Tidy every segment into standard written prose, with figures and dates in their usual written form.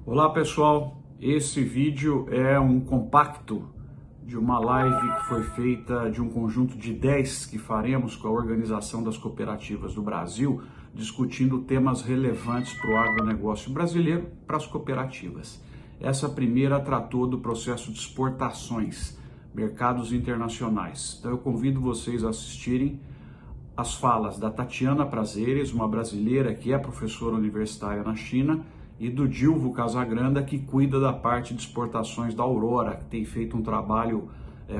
Olá pessoal, esse vídeo é um compacto de uma live que foi feita de um conjunto de 10 que faremos com a Organização das Cooperativas do Brasil, discutindo temas relevantes para o agronegócio brasileiro, para as cooperativas. Essa primeira tratou do processo de exportações, mercados internacionais. Então eu convido vocês a assistirem as falas da Tatiana Prazeres, uma brasileira que é professora universitária na China, e do Dilvo Casagranda, que cuida da parte de exportações da Aurora, que tem feito um trabalho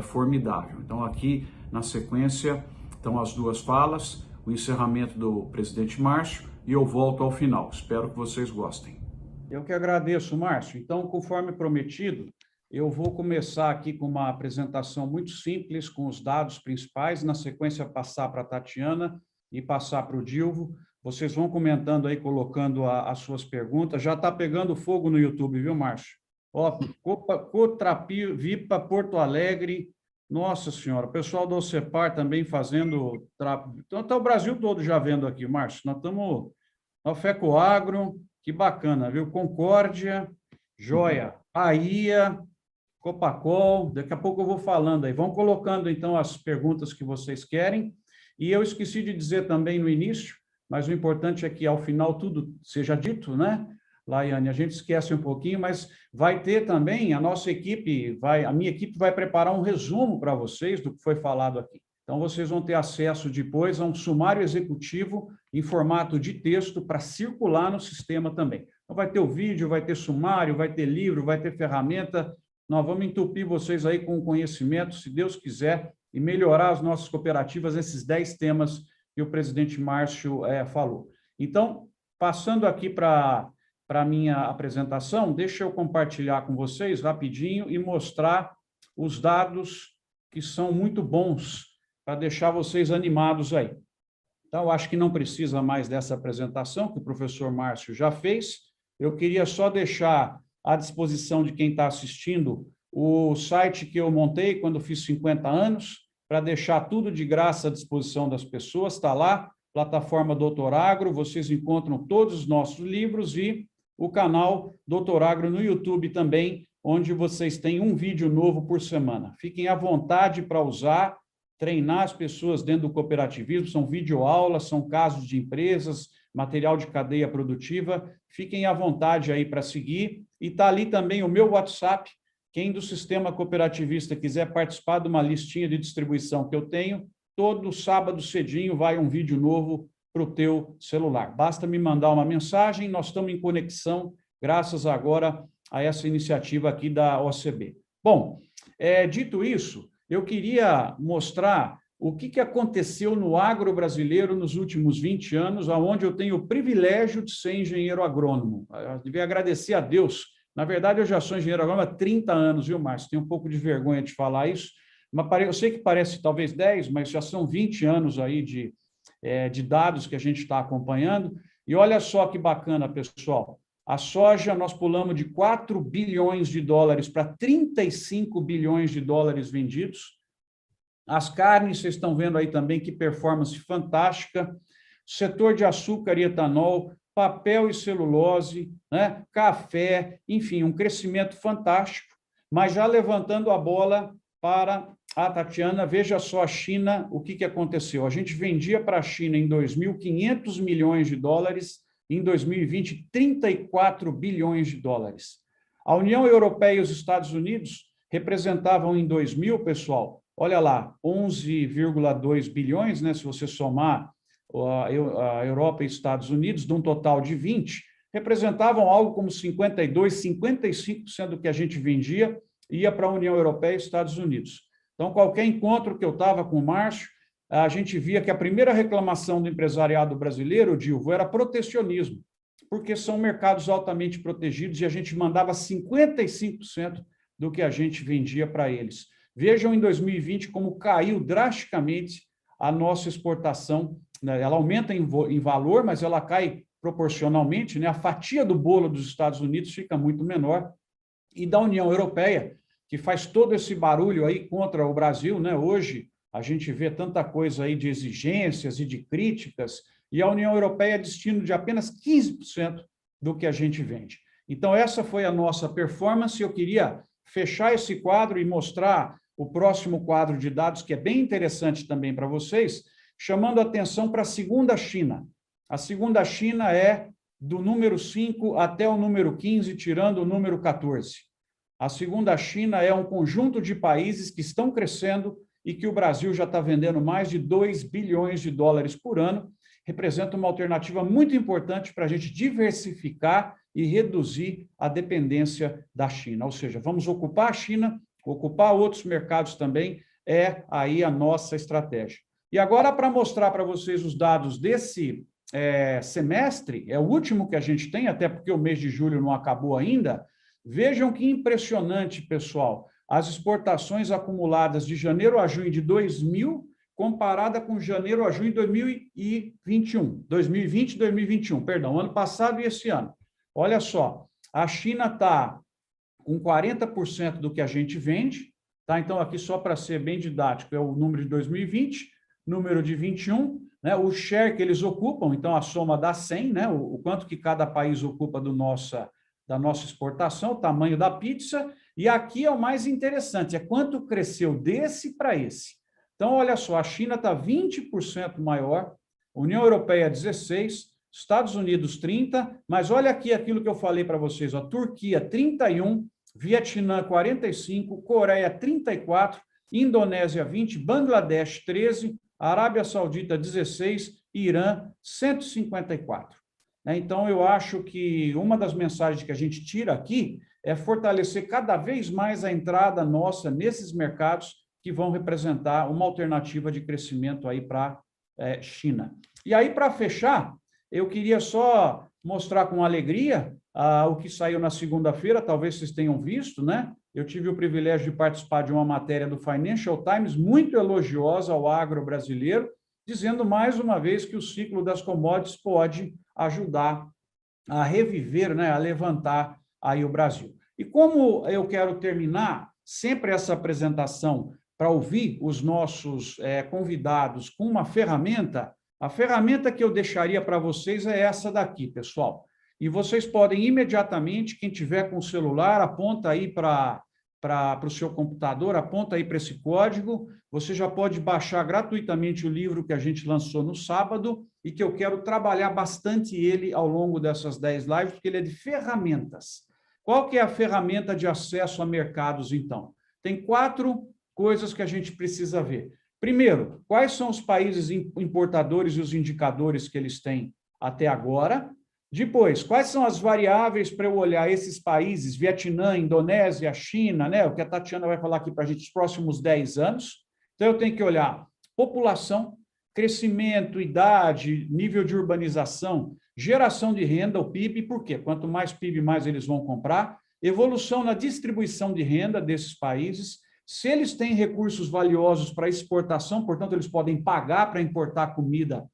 formidável. Então aqui na sequência estão as duas falas, o encerramento do presidente Márcio, e eu volto ao final. Espero que vocês gostem. Eu que agradeço, Márcio. Então, conforme prometido, eu vou começar aqui com uma apresentação muito simples, com os dados principais, na sequência passar para a Tatiana e passar para o Dilvo. Vocês vão comentando aí, colocando as suas perguntas. Já está pegando fogo no YouTube, viu, Márcio? Ó, Cotrapi, Vipa, Porto Alegre, nossa senhora, o pessoal do OCEPAR também fazendo... Então, está o Brasil todo já vendo aqui, Márcio. Nós estamos no FECOAGRO, que bacana, viu? Concórdia, joia. Bahia, Copacol, daqui a pouco eu vou falando aí. Vão colocando, então, as perguntas que vocês querem. E eu esqueci de dizer também no início, mas o importante é que, ao final, tudo seja dito, né, Laiane? A gente esquece um pouquinho, mas vai ter também, a nossa equipe, a minha equipe vai preparar um resumo para vocês do que foi falado aqui. Então, vocês vão ter acesso depois a um sumário executivo em formato de texto para circular no sistema também. Então, vai ter o vídeo, vai ter sumário, vai ter livro, vai ter ferramenta. Nós vamos entupir vocês aí com conhecimento, se Deus quiser, e melhorar as nossas cooperativas, esses 10 temas que o presidente Márcio falou. Então, passando aqui para a minha apresentação, deixa eu compartilhar com vocês rapidinho e mostrar os dados que são muito bons para deixar vocês animados aí. Então, eu acho que não precisa mais dessa apresentação, que o professor Márcio já fez. Eu queria só deixar à disposição de quem está assistindo o site que eu montei quando fiz 50 anos, para deixar tudo de graça à disposição das pessoas. Está lá, plataforma Doutor Agro, vocês encontram todos os nossos livros e o canal Doutor Agro no YouTube também, onde vocês têm um vídeo novo por semana. Fiquem à vontade para usar, treinar as pessoas dentro do cooperativismo, são videoaulas, são casos de empresas, material de cadeia produtiva, fiquem à vontade aí para seguir. E está ali também o meu WhatsApp. Quem do sistema cooperativista quiser participar de uma listinha de distribuição que eu tenho, todo sábado cedinho vai um vídeo novo para o teu celular. Basta me mandar uma mensagem, nós estamos em conexão, graças agora a essa iniciativa aqui da OCB. Bom, dito isso, eu queria mostrar o que aconteceu no agro brasileiro nos últimos 20 anos, onde eu tenho o privilégio de ser engenheiro agrônomo. Eu devia agradecer a Deus. Na verdade, eu já sou engenheiro agrônomo há 30 anos, viu, Márcio? Tenho um pouco de vergonha de falar isso, mas eu sei que parece talvez 10, mas já são 20 anos aí de dados que a gente está acompanhando. E olha só que bacana, pessoal. A soja, nós pulamos de 4 bilhões de dólares para 35 bilhões de dólares vendidos. As carnes, vocês estão vendo aí também que performance fantástica. Setor de açúcar e etanol, papel e celulose, né? Café, enfim, um crescimento fantástico. Mas já levantando a bola para a Tatiana, veja só a China, o que aconteceu. A gente vendia para a China em 2000 500 milhões de dólares, em 2020, 34 bilhões de dólares. A União Europeia e os Estados Unidos representavam em 2000, pessoal, olha lá, 11,2 bilhões, né, se você somar a Europa e Estados Unidos, de um total de 20, representavam algo como 52%, 55% do que a gente vendia ia para a União Europeia e Estados Unidos. Então, qualquer encontro que eu estava com o Márcio, a gente via que a primeira reclamação do empresariado brasileiro, Dilvo, era protecionismo, porque são mercados altamente protegidos e a gente mandava 55% do que a gente vendia para eles. Vejam em 2020 como caiu drasticamente a nossa exportação, né? Ela aumenta em valor, mas ela cai proporcionalmente, né? A fatia do bolo dos Estados Unidos fica muito menor, e da União Europeia, que faz todo esse barulho aí contra o Brasil, né? Hoje a gente vê tanta coisa aí de exigências e de críticas, e a União Europeia é destino de apenas 15% do que a gente vende. Então, essa foi a nossa performance. Eu queria fechar esse quadro e mostrar o próximo quadro de dados, que é bem interessante também para vocês, chamando a atenção para a segunda China. A segunda China é do número 5 até o número 15, tirando o número 14. A segunda China é um conjunto de países que estão crescendo e que o Brasil já está vendendo mais de 2 bilhões de dólares por ano. Representa uma alternativa muito importante para a gente diversificar e reduzir a dependência da China. Ou seja, vamos ocupar a China, ocupar outros mercados também, é aí a nossa estratégia. E agora, para mostrar para vocês os dados desse semestre, é o último que a gente tem, até porque o mês de julho não acabou ainda. Vejam que impressionante, pessoal, as exportações acumuladas de janeiro a junho de 2000, comparada com janeiro a junho de 2021, 2020 e 2021, perdão, ano passado e esse ano. Olha só, a China está com 40% do que a gente vende, tá? Então, aqui só para ser bem didático, é o número de 2020, número de 21, né? O share que eles ocupam, então a soma dá 100, né? O quanto que cada país ocupa da nossa exportação, o tamanho da pizza, e aqui é o mais interessante, é quanto cresceu desse para esse. Então, olha só, a China está 20% maior, União Europeia 16%, Estados Unidos 30%, mas olha aqui aquilo que eu falei para vocês, ó, Turquia 31%, Vietnã 45%, Coreia 34%, Indonésia 20%, Bangladesh 13%, Arábia Saudita 16%, Irã 154%. Então, eu acho que uma das mensagens que a gente tira aqui é fortalecer cada vez mais a entrada nossa nesses mercados que vão representar uma alternativa de crescimento aí para a China. E aí, para fechar, eu queria só mostrar com alegria o que saiu na segunda-feira, talvez vocês tenham visto, né? Eu tive o privilégio de participar de uma matéria do Financial Times muito elogiosa ao agro brasileiro, dizendo mais uma vez que o ciclo das commodities pode ajudar a reviver, né, a levantar aí o Brasil. E como eu quero terminar sempre essa apresentação para ouvir os nossos convidados com uma ferramenta, a ferramenta que eu deixaria para vocês é essa daqui, pessoal. E vocês podem imediatamente, quem tiver com o celular, aponta aí para o seu computador, aponta aí para esse código, você já pode baixar gratuitamente o livro que a gente lançou no sábado e que eu quero trabalhar bastante ele ao longo dessas 10 lives, porque ele é de ferramentas. Qual que é a ferramenta de acesso a mercados, então? Tem 4 coisas que a gente precisa ver. Primeiro, quais são os países importadores e os indicadores que eles têm até agora? Depois, quais são as variáveis para eu olhar esses países, Vietnã, Indonésia, China, né? O que a Tatiana vai falar aqui para a gente nos próximos 10 anos. Então, eu tenho que olhar população, crescimento, idade, nível de urbanização, geração de renda, o PIB, por quê? Quanto mais PIB, mais eles vão comprar, evolução na distribuição de renda desses países, se eles têm recursos valiosos para exportação, portanto, eles podem pagar para importar comida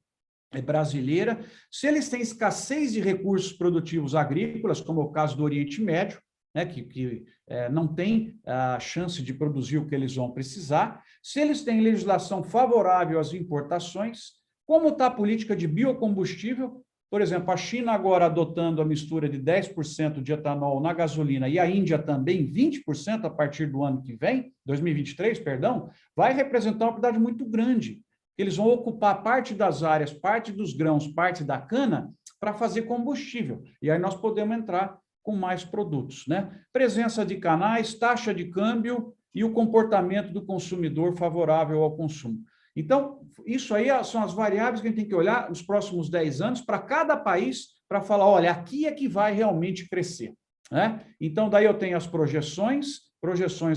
brasileira, se eles têm escassez de recursos produtivos agrícolas, como é o caso do Oriente Médio, né, que não tem a chance de produzir o que eles vão precisar, se eles têm legislação favorável às importações, como está a política de biocombustível, por exemplo, a China agora adotando a mistura de 10% de etanol na gasolina e a Índia também 20% a partir do ano que vem, 2023, perdão, vai representar uma quantidade muito grande. Eles vão ocupar parte das áreas, parte dos grãos, parte da cana, para fazer combustível. E aí nós podemos entrar com mais produtos, né? Presença de canais, taxa de câmbio e o comportamento do consumidor favorável ao consumo. Então, isso aí são as variáveis que a gente tem que olhar nos próximos 10 anos para cada país, para falar, olha, aqui é que vai realmente crescer, né? Então, daí eu tenho as projeções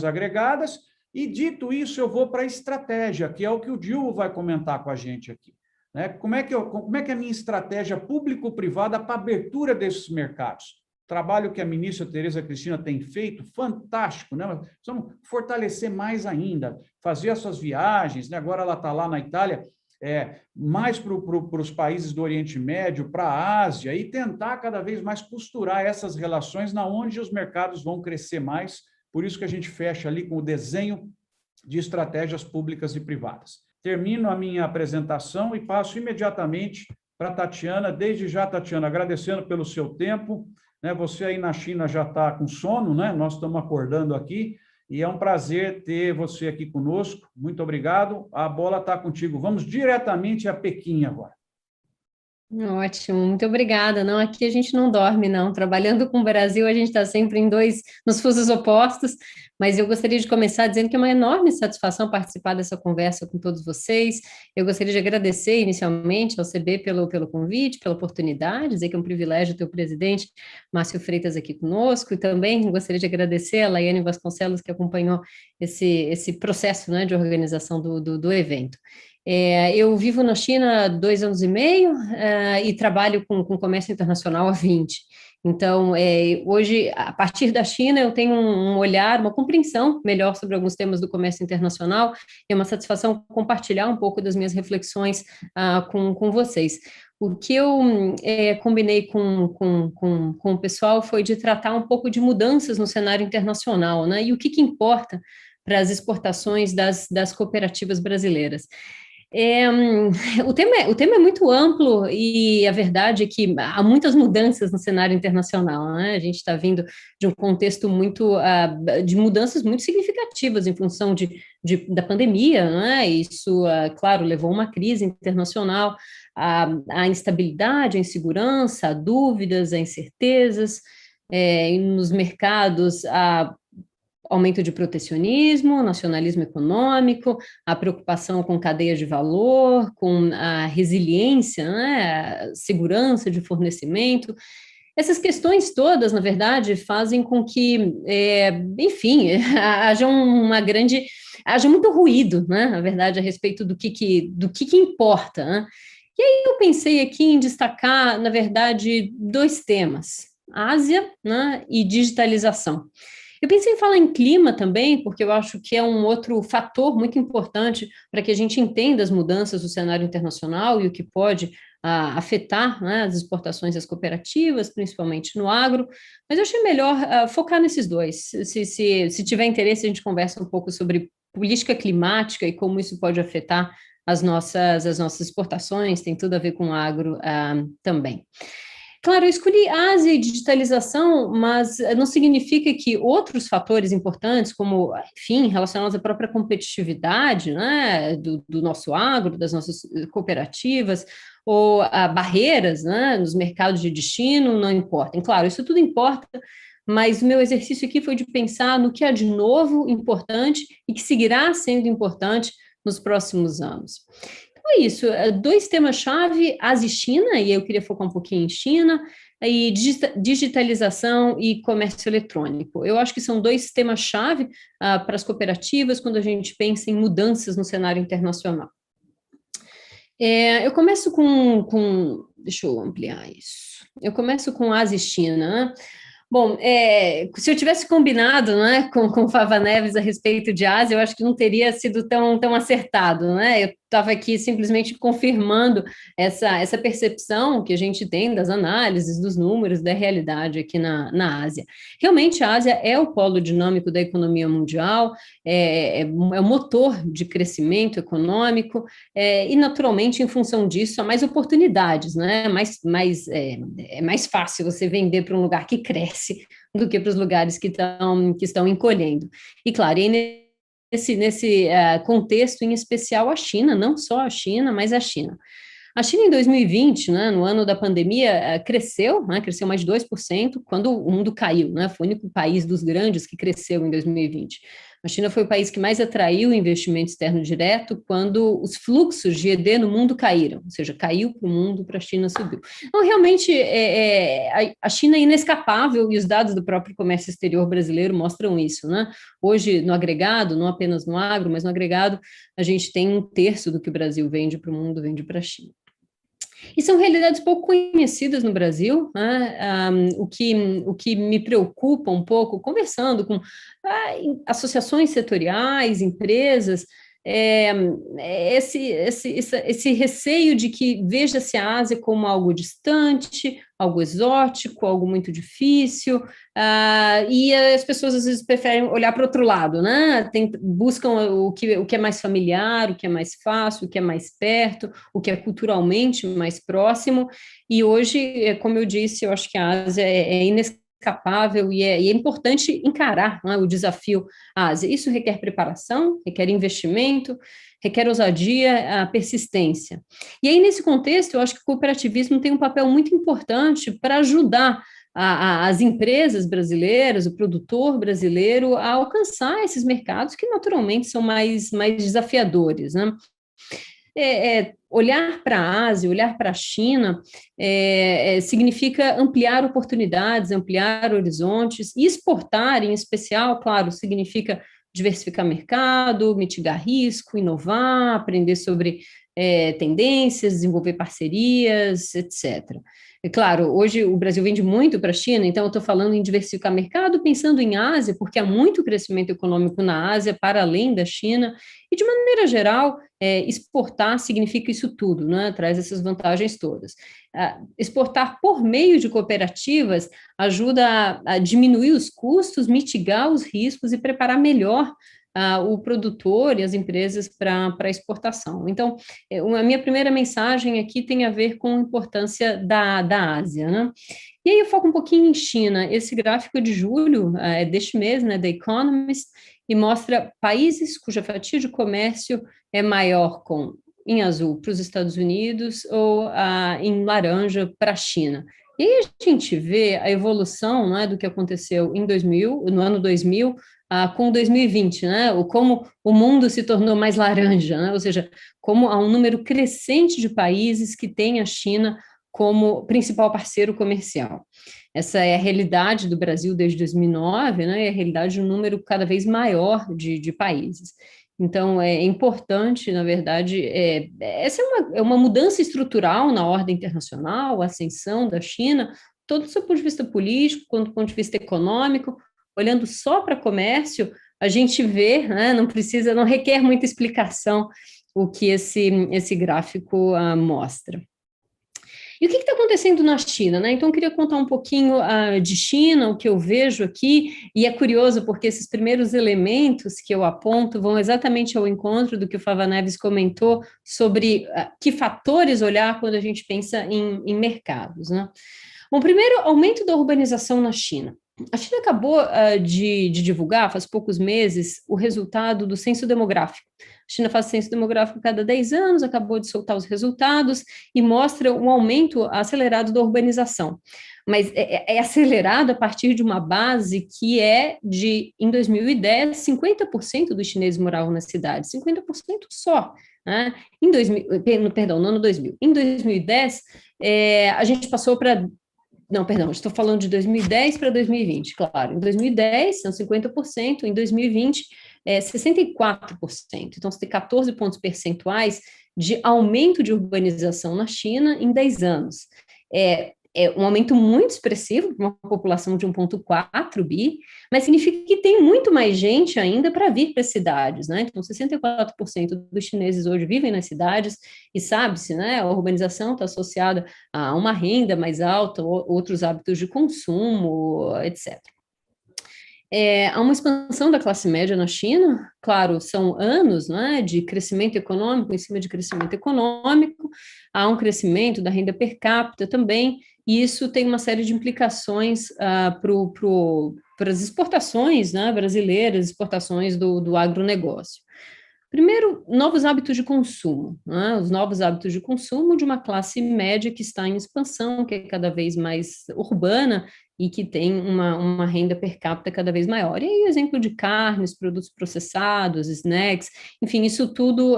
agregadas, e dito isso, eu vou para a estratégia, que é o que o Gil vai comentar com a gente aqui, né? Como é que é a minha estratégia público-privada para a abertura desses mercados? Trabalho que a ministra Tereza Cristina tem feito, fantástico, né? Precisamos fortalecer mais ainda, fazer essas viagens, né? Agora ela está lá na Itália, mais para os países do Oriente Médio, para a Ásia, e tentar cada vez mais costurar essas relações na onde os mercados vão crescer mais. Por isso que a gente fecha ali com o desenho de estratégias públicas e privadas. Termino a minha apresentação e passo imediatamente para a Tatiana. Desde já, Tatiana, agradecendo pelo seu tempo, né? Você aí na China já está com sono, né? Nós estamos acordando aqui e é um prazer ter você aqui conosco. Muito obrigado. A bola está contigo. Vamos diretamente a Pequim agora. Ótimo, muito obrigada. Não, aqui a gente não dorme, não. Trabalhando com o Brasil, a gente está sempre nos fusos opostos, mas eu gostaria de começar dizendo que é uma enorme satisfação participar dessa conversa com todos vocês. Eu gostaria de agradecer inicialmente ao CB pelo convite, pela oportunidade, dizer que é um privilégio ter o presidente Márcio Freitas aqui conosco, e também gostaria de agradecer a Laiane Vasconcelos, que acompanhou esse processo, né, de organização do evento. Eu vivo na China há 2 anos e meio, e trabalho com comércio internacional há 20. Então, hoje, a partir da China, eu tenho um olhar, uma compreensão melhor sobre alguns temas do comércio internacional. É uma satisfação compartilhar um pouco das minhas reflexões com vocês. O que eu combinei com o pessoal foi de tratar um pouco de mudanças no cenário internacional, né? E o que importa para as exportações das cooperativas brasileiras. O tema é muito amplo e a verdade é que há muitas mudanças no cenário internacional, né? A gente está vindo de um contexto de mudanças muito significativas em função da pandemia, né? Isso, claro, levou a uma crise internacional, a instabilidade, a insegurança, a dúvidas, a incertezas, nos mercados, aumento de protecionismo, nacionalismo econômico, a preocupação com cadeias de valor, com a resiliência, né, a segurança de fornecimento. Essas questões todas, na verdade, fazem com que, enfim, haja muito ruído, né, na verdade, a respeito do que importa, né? E aí eu pensei aqui em destacar, na verdade, dois temas: Ásia, né, e digitalização. Eu pensei em falar em clima também, porque eu acho que é um outro fator muito importante para que a gente entenda as mudanças do cenário internacional e o que pode afetar, né, as exportações das cooperativas, principalmente no agro, mas eu achei melhor focar nesses dois. Se tiver interesse, a gente conversa um pouco sobre política climática e como isso pode afetar as nossas exportações, tem tudo a ver com o agro também. Claro, eu escolhi Ásia e digitalização, mas não significa que outros fatores importantes, como, enfim, relacionados à própria competitividade, né, do nosso agro, das nossas cooperativas, ou barreiras, né, nos mercados de destino, não importem. Claro, isso tudo importa, mas o meu exercício aqui foi de pensar no que há de novo importante e que seguirá sendo importante nos próximos anos. É isso, dois temas-chave, Ásia e China, e eu queria focar um pouquinho em China, e digitalização e comércio eletrônico. Eu acho que são dois temas-chave para as cooperativas quando a gente pensa em mudanças no cenário internacional. Eu começo deixa eu ampliar isso. Eu começo com Ásia e China, né? Bom, se eu tivesse combinado, né, com Fava Neves a respeito de Ásia, eu acho que não teria sido tão acertado, né? Eu estava aqui simplesmente confirmando essa percepção que a gente tem das análises, dos números, da realidade aqui na Ásia. Realmente, a Ásia é o polo dinâmico da economia mundial, é o motor de crescimento econômico, e naturalmente, em função disso, há mais oportunidades, né? É mais fácil você vender para um lugar que cresce do que para os lugares que estão encolhendo. E, claro, nesse contexto, em especial a China, não só a China, mas a China. A China, em 2020, né, no ano da pandemia, cresceu, né, cresceu mais de 2%, quando o mundo caiu, né, foi o único país dos grandes que cresceu em 2020. A China foi o país que mais atraiu investimento externo direto quando os fluxos de ED no mundo caíram, ou seja, caiu para o mundo, para a China subiu. Então, realmente, a China é inescapável e os dados do próprio comércio exterior brasileiro mostram isso, né? Hoje, no agregado, não apenas no agro, mas no agregado, a gente tem 1/3 do que o Brasil vende para o mundo, vende para a China. E são realidades pouco conhecidas no Brasil, né? O que me preocupa um pouco, conversando com associações setoriais, empresas, esse receio de que veja-se a Ásia como algo distante, algo exótico, algo muito difícil, e as pessoas às vezes preferem olhar para o outro lado, né? Buscam o que é mais familiar, o que é mais fácil, o que é mais perto, o que é culturalmente mais próximo, e hoje, como eu disse, eu acho que a Ásia é inescapável e é importante encarar, né, o desafio Ásia. Isso requer preparação, requer investimento, requer ousadia, a persistência. E aí, nesse contexto, eu acho que o cooperativismo tem um papel muito importante para ajudar as empresas brasileiras, o produtor brasileiro, a alcançar esses mercados que naturalmente são mais desafiadores, né? Olhar para a Ásia, olhar para a China, significa ampliar oportunidades, ampliar horizontes, e exportar, em especial, claro, significa diversificar mercado, mitigar risco, inovar, aprender sobre tendências, desenvolver parcerias, etc. É claro, hoje o Brasil vende muito para a China, então eu estou falando em diversificar mercado, pensando em Ásia, porque há muito crescimento econômico na Ásia, para além da China, e de maneira geral, exportar significa isso tudo, né? Traz essas vantagens todas. Exportar por meio de cooperativas ajuda a diminuir os custos, mitigar os riscos e preparar melhor o produtor e as empresas para exportação. Então, a minha primeira mensagem aqui tem a ver com a importância da Ásia, né? E aí eu foco um pouquinho em China. Esse gráfico de julho deste mês, né, da Economist, e mostra países cuja fatia de comércio é maior em azul para os Estados Unidos ou em laranja para a China. E aí a gente vê a evolução, né, do que aconteceu no ano 2000, com 2020, né, como o mundo se tornou mais laranja, né, ou seja, como há um número crescente de países que têm a China como principal parceiro comercial. Essa é a realidade do Brasil desde 2009, né, e a realidade de um número cada vez maior de países. Então, é importante, na verdade, essa é uma mudança estrutural na ordem internacional, a ascensão da China, todo do seu ponto de vista político, quanto do ponto de vista econômico, olhando só para comércio, a gente vê, né, não requer muita explicação o que esse gráfico mostra. E o que está acontecendo na China, né? Então, eu queria contar um pouquinho de China, o que eu vejo aqui, e é curioso porque esses primeiros elementos que eu aponto vão exatamente ao encontro do que o Fava Neves comentou sobre que fatores olhar quando a gente pensa em mercados, né? Bom, primeiro, aumento da urbanização na China. A China acabou de divulgar, faz poucos meses, o resultado do censo demográfico. A China faz censo demográfico cada 10 anos, acabou de soltar os resultados e mostra um aumento acelerado da urbanização. Mas é acelerado a partir de uma base que em 2010, 50% dos chineses moravam na cidade, 50% só. Né? No ano 2000. Em 2010, a gente passou para... Não, perdão, estou falando de 2010 para 2020, claro. Em 2010, são 50%, em 2020, 64%. Então, você tem 14 pontos percentuais de aumento de urbanização na China em 10 anos. É um aumento muito expressivo para uma população de 1,4 bi, mas significa que tem muito mais gente ainda para vir para as cidades, né? Então, 64% dos chineses hoje vivem nas cidades e sabe-se, né? A urbanização está associada a uma renda mais alta, outros hábitos de consumo, etc. Há uma expansão da classe média na China, claro, são anos, né, de crescimento econômico em cima de crescimento econômico, há um crescimento da renda per capita também, e isso tem uma série de implicações para as exportações, né, brasileiras, exportações do agronegócio. Primeiro, novos hábitos de consumo, né? Os novos hábitos de consumo de uma classe média que está em expansão, que é cada vez mais urbana e que tem uma renda per capita cada vez maior. E aí, exemplo de carnes, produtos processados, snacks, enfim, isso tudo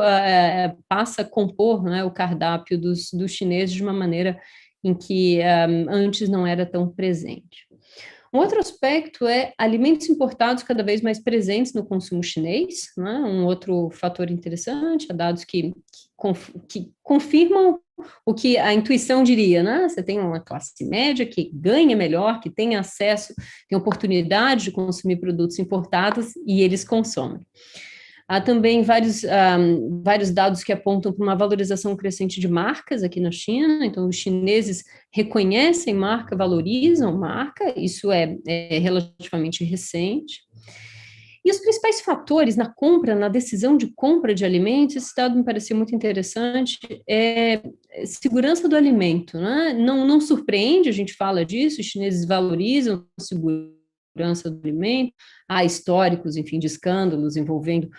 passa a compor, né, o cardápio dos chineses de uma maneira em que antes não era tão presente. Um outro aspecto é alimentos importados cada vez mais presentes no consumo chinês, né? Um outro fator interessante, há dados que confirmam o que a intuição diria, né? Você tem uma classe média que ganha melhor, que tem acesso, tem oportunidade de consumir produtos importados e eles consomem. Há também vários dados que apontam para uma valorização crescente de marcas aqui na China, então os chineses reconhecem marca, valorizam marca, isso é relativamente recente. E os principais fatores na compra, na decisão de compra de alimentos, esse dado me pareceu muito interessante, é segurança do alimento, né? Não surpreende, a gente fala disso, os chineses valorizam a segurança do alimento, há históricos, enfim, de escândalos envolvendo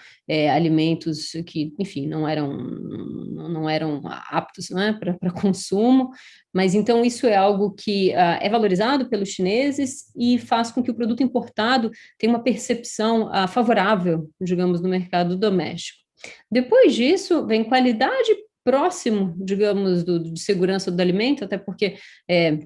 alimentos que, enfim, não eram aptos, né, para consumo, mas então isso é algo que é valorizado pelos chineses e faz com que o produto importado tenha uma percepção favorável, digamos, no mercado doméstico. Depois disso, vem qualidade próximo, digamos, de segurança do alimento, até porque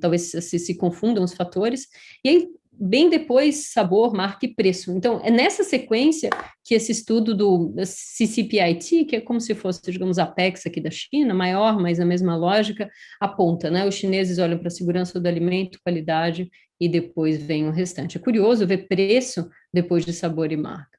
talvez se confundam os fatores, e aí bem depois, sabor, marca e preço. Então, é nessa sequência que esse estudo do CCPIT, que é como se fosse, digamos, a Apex aqui da China, maior, mas a mesma lógica, aponta, né? Os chineses olham para a segurança do alimento, qualidade, e depois vem o restante. É curioso ver preço depois de sabor e marca.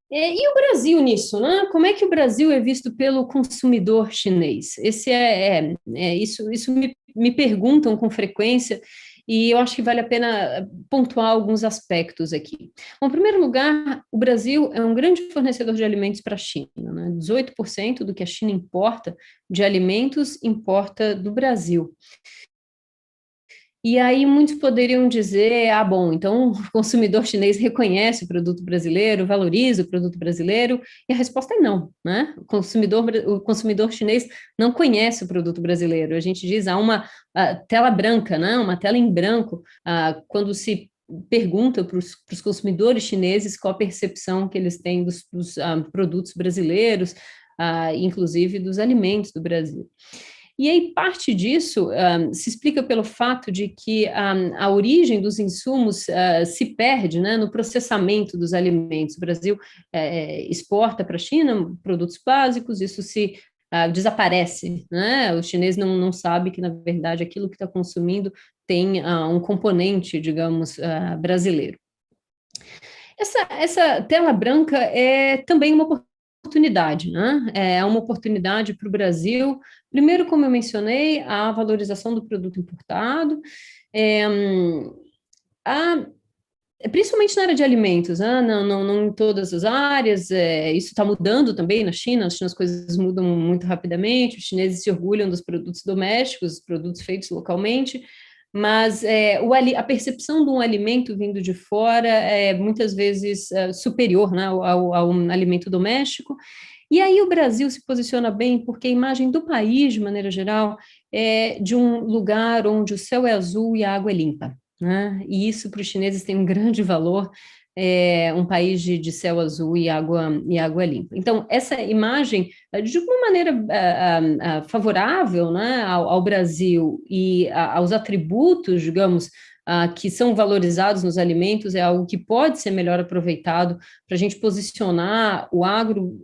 E o Brasil nisso, né? Como é que o Brasil é visto pelo consumidor chinês? Isso me perguntam com frequência, e eu acho que vale a pena pontuar alguns aspectos aqui. Bom, em primeiro lugar, o Brasil é um grande fornecedor de alimentos para a China, né? 18% do que a China importa de alimentos importa do Brasil. E aí muitos poderiam dizer, bom, então o consumidor chinês reconhece o produto brasileiro, valoriza o produto brasileiro, e a resposta é não, né? O consumidor chinês não conhece o produto brasileiro. A gente diz, há uma tela branca, né? Uma tela em branco, quando se pergunta para os consumidores chineses qual a percepção que eles têm dos produtos brasileiros, inclusive dos alimentos do Brasil. E aí, parte disso se explica pelo fato de que a origem dos insumos se perde, né, no processamento dos alimentos. O Brasil exporta para a China produtos básicos, isso se desaparece, né? O chinês não sabe que, na verdade, aquilo que está consumindo tem um componente, digamos, brasileiro. Essa tela branca é também uma oportunidade, né? É uma oportunidade para o Brasil. Primeiro, como eu mencionei, a valorização do produto importado, principalmente na área de alimentos, né? Não em todas as áreas, isso está mudando também na China as coisas mudam muito rapidamente, os chineses se orgulham dos produtos domésticos, produtos feitos localmente, mas a percepção de um alimento vindo de fora é muitas vezes superior, né, ao alimento doméstico. E aí o Brasil se posiciona bem porque a imagem do país, de maneira geral, é de um lugar onde o céu é azul e a água é limpa, né? E isso para os chineses tem um grande valor, um país de céu azul e água limpa. Então, essa imagem, de uma maneira favorável, né, ao Brasil e aos atributos, digamos, que são valorizados nos alimentos, é algo que pode ser melhor aproveitado para a gente posicionar o agro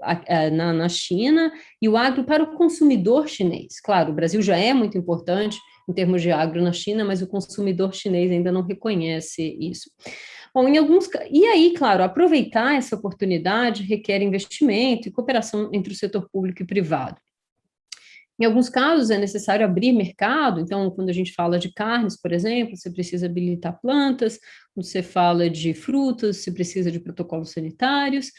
na China e o agro para o consumidor chinês. Claro, o Brasil já é muito importante em termos de agro na China, mas o consumidor chinês ainda não reconhece isso. Bom, e aí, claro, aproveitar essa oportunidade requer investimento e cooperação entre o setor público e privado. Em alguns casos é necessário abrir mercado, então, quando a gente fala de carnes, por exemplo, você precisa habilitar plantas, quando você fala de frutas, você precisa de protocolos sanitários,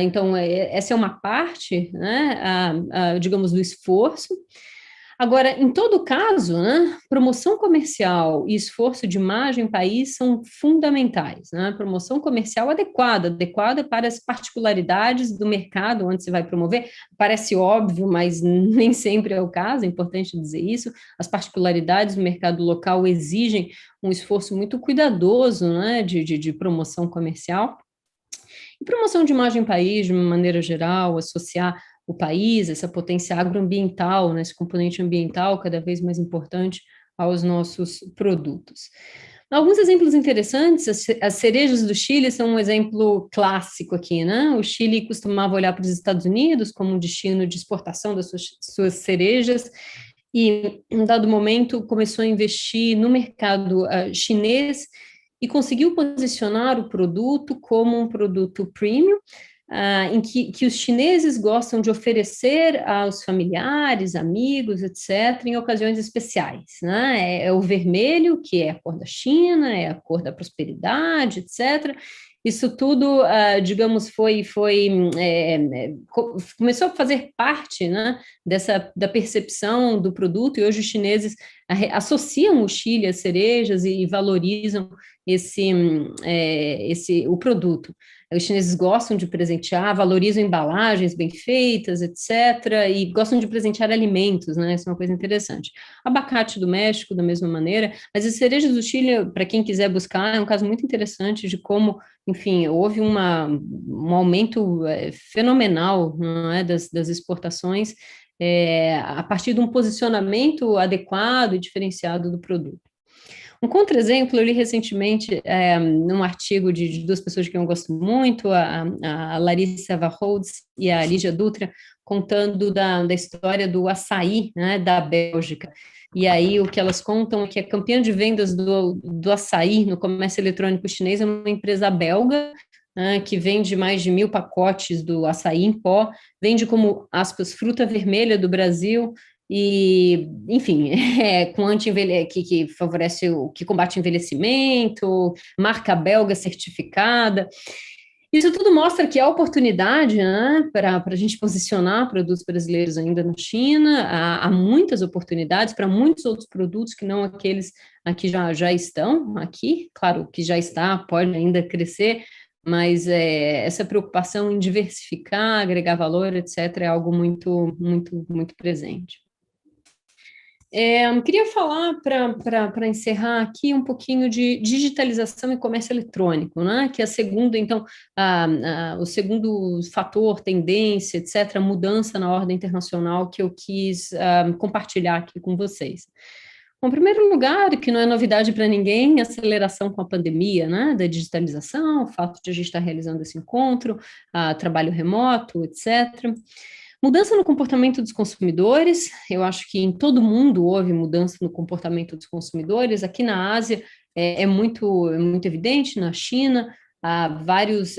então, essa é uma parte, né, digamos, do esforço. Agora, em todo caso, né, promoção comercial e esforço de imagem país são fundamentais, né? Promoção comercial adequada para as particularidades do mercado onde você vai promover. Parece óbvio, mas nem sempre é o caso, é importante dizer isso. As particularidades do mercado local exigem um esforço muito cuidadoso, né, de promoção comercial. E promoção de imagem país, de uma maneira geral, associar o país, essa potência agroambiental, né, esse componente ambiental cada vez mais importante aos nossos produtos. Alguns exemplos interessantes, as cerejas do Chile são um exemplo clássico aqui, né? O Chile costumava olhar para os Estados Unidos como um destino de exportação das suas cerejas, e em um dado momento começou a investir no mercado chinês e conseguiu posicionar o produto como um produto premium, em que os chineses gostam de oferecer aos familiares, amigos, etc., em ocasiões especiais, né? É o vermelho, que é a cor da China, é a cor da prosperidade, etc. Isso tudo, digamos, começou a fazer parte, né, da percepção do produto, e hoje os chineses associam o Chile às cerejas e valorizam o produto. Os chineses gostam de presentear, valorizam embalagens bem feitas, etc., e gostam de presentear alimentos, né? Isso é uma coisa interessante. Abacate do México, da mesma maneira, mas as cerejas do Chile, para quem quiser buscar, é um caso muito interessante de como, enfim, houve um aumento fenomenal, não é, das exportações, a partir de um posicionamento adequado e diferenciado do produto. Um contra-exemplo, eu li recentemente num artigo de duas pessoas que eu gosto muito, a Larissa Varholz e a Lígia Dutra, contando da história do açaí, né, da Bélgica. E aí o que elas contam é que a campeã de vendas do açaí no comércio eletrônico chinês é uma empresa belga, né, que vende mais de 1.000 pacotes do açaí em pó, vende como, aspas, fruta vermelha do Brasil, e, enfim, com que favorece que combate o envelhecimento, marca belga certificada. Isso tudo mostra que há oportunidade, né, para a gente posicionar produtos brasileiros ainda na China, há muitas oportunidades para muitos outros produtos que não aqueles aqui já estão aqui, claro, que já está, pode ainda crescer, mas essa preocupação em diversificar, agregar valor, etc., é algo muito, muito, muito presente. Queria falar, para encerrar aqui, um pouquinho de digitalização e comércio eletrônico, né? Que é o segundo fator, tendência, etc., mudança na ordem internacional que eu quis compartilhar aqui com vocês. Bom, em primeiro lugar, que não é novidade para ninguém, a aceleração com a pandemia, né? Da digitalização, o fato de a gente estar realizando esse encontro, trabalho remoto, etc., mudança no comportamento dos consumidores, eu acho que em todo mundo houve mudança no comportamento dos consumidores, aqui na Ásia é muito evidente, na China, há vários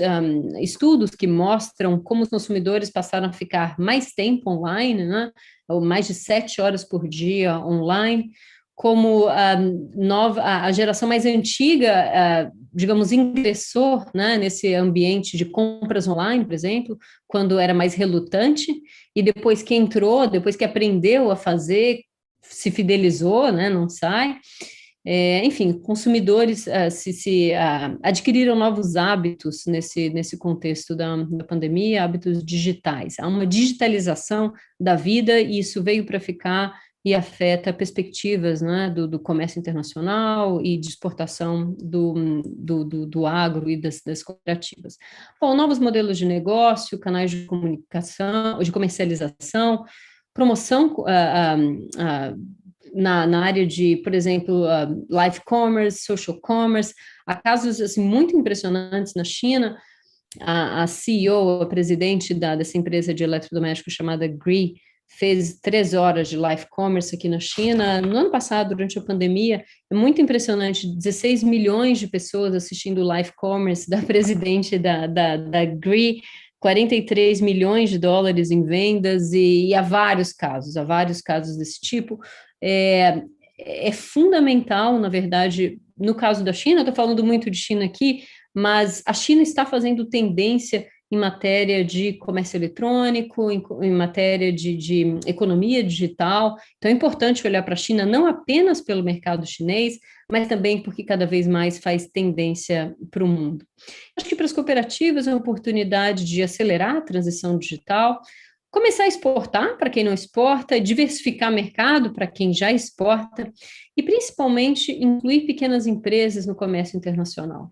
estudos que mostram como os consumidores passaram a ficar mais tempo online, né, ou mais de 7 horas por dia online, como a geração mais antiga, digamos, ingressou, né, nesse ambiente de compras online, por exemplo, quando era mais relutante, e depois que entrou, depois que aprendeu a fazer, se fidelizou, né, não sai. Enfim, consumidores adquiriram novos hábitos nesse contexto da pandemia, hábitos digitais. Há uma digitalização da vida e isso veio para ficar e afeta perspectivas, né, do comércio internacional e de exportação do agro e das cooperativas. Bom, novos modelos de negócio, canais de comunicação, de comercialização, promoção na área de, por exemplo, live commerce, social commerce. Há casos assim, muito impressionantes na China. A CEO, a presidente dessa empresa de eletrodomésticos chamada Gree, fez 3 horas de live commerce aqui na China. No ano passado, durante a pandemia, é muito impressionante, 16 milhões de pessoas assistindo live commerce da presidente da Gree, 43 milhões de dólares em vendas, e há vários casos desse tipo. É fundamental, na verdade, no caso da China, eu estou falando muito de China aqui, mas a China está fazendo tendência em matéria de comércio eletrônico, em matéria de economia digital. Então, é importante olhar para a China não apenas pelo mercado chinês, mas também porque cada vez mais faz tendência para o mundo. Acho que para as cooperativas é uma oportunidade de acelerar a transição digital, começar a exportar para quem não exporta, diversificar mercado para quem já exporta e, principalmente, incluir pequenas empresas no comércio internacional.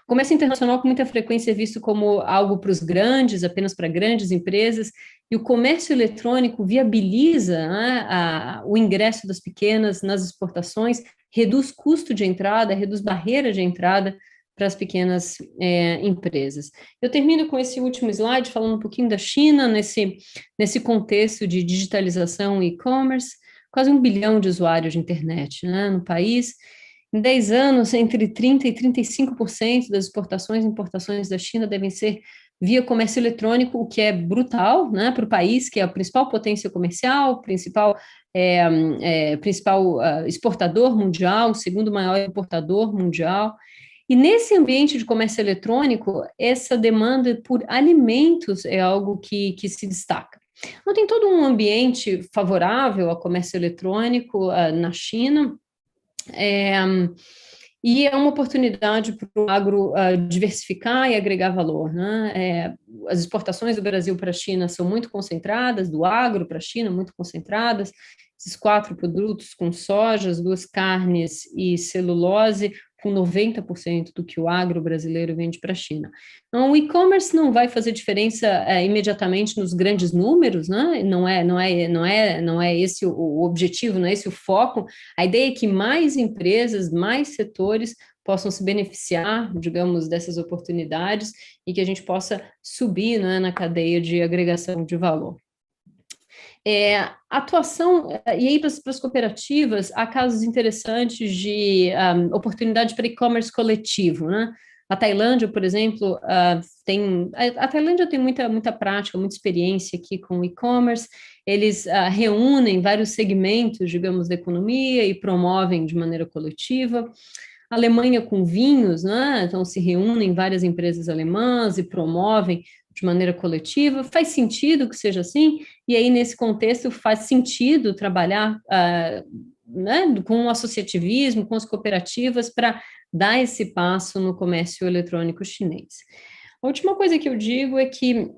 O comércio internacional, com muita frequência, é visto como algo para os grandes, apenas para grandes empresas, e o comércio eletrônico viabiliza, né, o ingresso das pequenas nas exportações, reduz custo de entrada, reduz barreira de entrada para as pequenas empresas. Eu termino com esse último slide, falando um pouquinho da China, nesse contexto de digitalização e e-commerce, quase 1 bilhão de usuários de internet, né, no país. Em 10 anos, entre 30% e 35% das exportações e importações da China devem ser via comércio eletrônico, o que é brutal, né, para o país, que é a principal potência comercial, principal exportador mundial, o segundo maior importador mundial. E nesse ambiente de comércio eletrônico, essa demanda por alimentos é algo que se destaca. Então, tem todo um ambiente favorável ao comércio eletrônico na China, e é uma oportunidade para o agro diversificar e agregar valor, né? As exportações do Brasil para a China são muito concentradas, do agro para a China, muito concentradas. Esses 4 produtos com soja, as 2 carnes e celulose, com 90% do que o agro brasileiro vende para a China. Então, o e-commerce não vai fazer diferença imediatamente nos grandes números, né? Não é esse o objetivo, não é esse o foco. A ideia é que mais empresas, mais setores possam se beneficiar, digamos, dessas oportunidades e que a gente possa subir, né, na cadeia de agregação de valor. Atuação, e aí para as cooperativas, há casos interessantes de oportunidade para e-commerce coletivo, né? A Tailândia, por exemplo, a Tailândia tem muita prática, muita experiência aqui com e-commerce. Eles reúnem vários segmentos, digamos, da economia e promovem de maneira coletiva. A Alemanha com vinhos, né? Então se reúnem várias empresas alemãs e promovem de maneira coletiva. Faz sentido que seja assim, e aí nesse contexto faz sentido trabalhar né, com o associativismo, com as cooperativas para dar esse passo no comércio eletrônico chinês. A última coisa que eu digo é que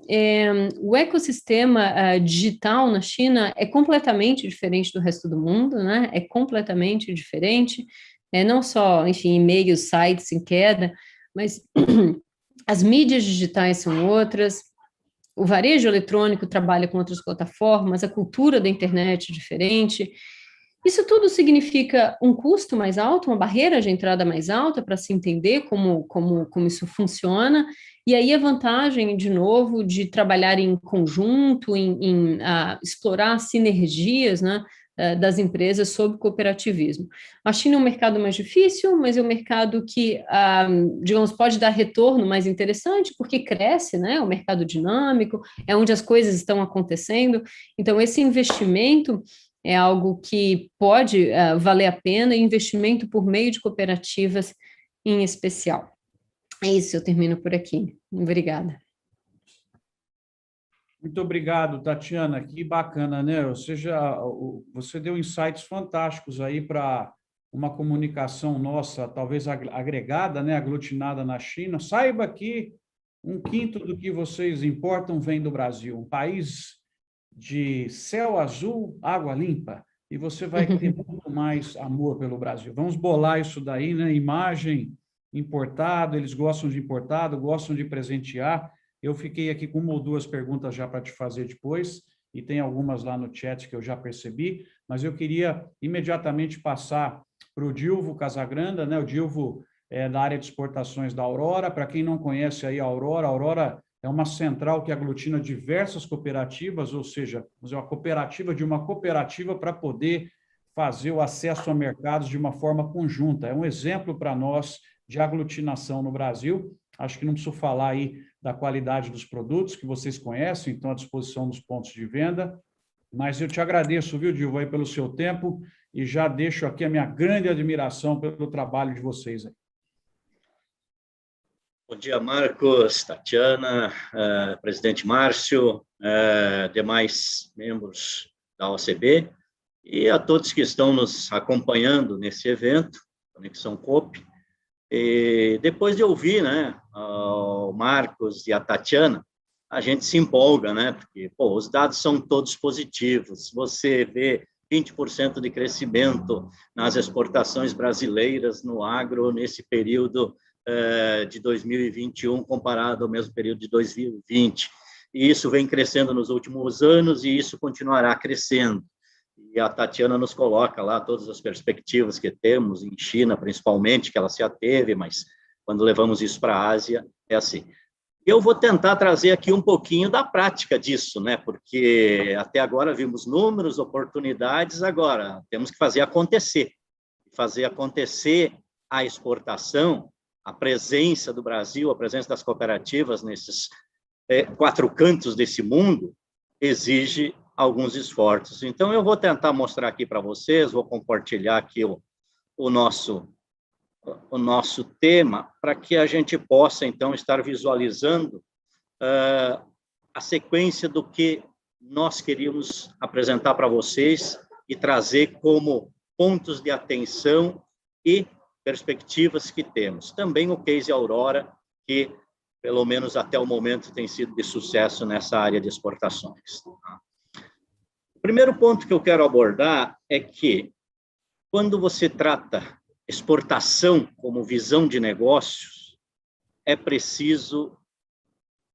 o ecossistema digital na China é completamente diferente do resto do mundo, né? É completamente diferente, não só, enfim, e-mails, sites em queda, mas as mídias digitais são outras, o varejo eletrônico trabalha com outras plataformas, a cultura da internet é diferente. Isso tudo significa um custo mais alto, uma barreira de entrada mais alta para se entender como isso funciona, e aí a vantagem, de novo, de trabalhar em conjunto, em explorar sinergias, né, das empresas sob cooperativismo. A China é um mercado mais difícil, mas é um mercado que, digamos, pode dar retorno mais interessante, porque cresce, né, é um mercado dinâmico, é onde as coisas estão acontecendo, então esse investimento é algo que pode valer a pena, investimento por meio de cooperativas em especial. É isso, eu termino por aqui. Obrigada. Muito obrigado, Tatiana. Que bacana, né? Ou seja, você deu insights fantásticos aí para uma comunicação nossa, talvez agregada, né? Aglutinada na China. Saiba que 1/5 do que vocês importam vem do Brasil, um país de céu azul, água limpa, e você vai ter muito mais amor pelo Brasil. Vamos bolar isso daí, né? Imagem importado, eles gostam de importado, gostam de presentear. Eu fiquei aqui com 1 ou 2 perguntas já para te fazer depois, e tem algumas lá no chat que eu já percebi, mas eu queria imediatamente passar para o Dilvo Casagranda, né? O Dilvo é da área de exportações da Aurora. Para quem não conhece aí a Aurora é uma central que aglutina diversas cooperativas, ou seja, uma cooperativa de uma cooperativa para poder fazer o acesso a mercados de uma forma conjunta. É um exemplo para nós de aglutinação no Brasil. Acho que não preciso falar aí da qualidade dos produtos que vocês conhecem, estão à disposição dos pontos de venda. Mas eu te agradeço, viu, Dilvo, aí pelo seu tempo, e já deixo aqui a minha grande admiração pelo trabalho de vocês aí. Bom dia, Marcos, Tatiana, presidente Márcio, demais membros da OCB e a todos que estão nos acompanhando nesse evento, Conexão Coop. E depois de ouvir, né, o Marcos e a Tatiana, a gente se empolga, né, porque os dados são todos positivos. Você vê 20% de crescimento nas exportações brasileiras no agro nesse período de 2021 comparado ao mesmo período de 2020. E isso vem crescendo nos últimos anos e isso continuará crescendo. E a Tatiana nos coloca lá todas as perspectivas que temos, em China principalmente, que ela se ateve, mas quando levamos isso para a Ásia, é assim. Eu vou tentar trazer aqui um pouquinho da prática disso, né? Porque até agora vimos números, oportunidades, agora temos que fazer acontecer. Fazer acontecer a exportação, a presença do Brasil, a presença das cooperativas nesses quatro cantos desse mundo, exige alguns esforços. Então, eu vou tentar mostrar aqui para vocês, vou compartilhar aqui o nosso tema, para que a gente possa, então, estar visualizando a sequência do que nós queríamos apresentar para vocês e trazer como pontos de atenção e perspectivas que temos. Também o case Aurora, que, pelo menos até o momento, tem sido de sucesso nessa área de exportações. O primeiro ponto que eu quero abordar é que, quando você trata exportação como visão de negócios, é preciso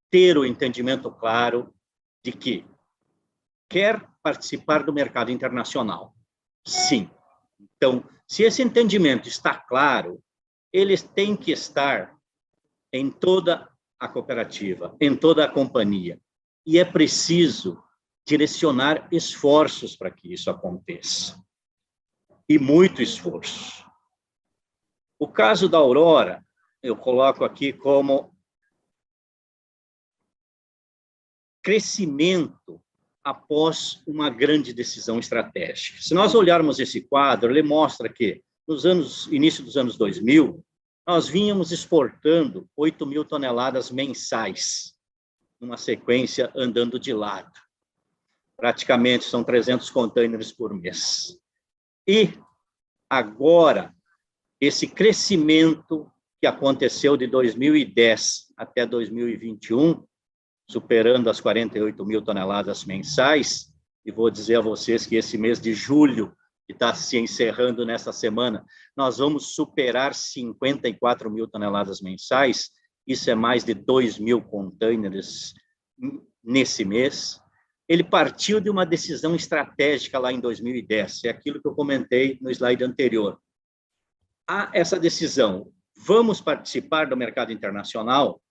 ter o entendimento claro de que quer participar do mercado internacional. Sim. Então, se esse entendimento está claro, eles têm que estar em toda a cooperativa, em toda a companhia. E é preciso direcionar esforços para que isso aconteça. E muito esforço. O caso da Aurora, eu coloco aqui como crescimento após uma grande decisão estratégica. Se nós olharmos esse quadro, ele mostra que, início dos anos 2000, nós vínhamos exportando 8 mil toneladas mensais, numa sequência andando de lado. Praticamente são 300 contêineres por mês. E agora, esse crescimento que aconteceu de 2010 até 2021, superando as 48 mil toneladas mensais, e vou dizer a vocês que esse mês de julho, que está se encerrando nessa semana, nós vamos superar 54 mil toneladas mensais, isso é mais de 2 mil contêineres nesse mês. Ele partiu de uma decisão estratégica lá em 2010, é aquilo que eu comentei no slide anterior. Há essa decisão, vamos participar do mercado internacional?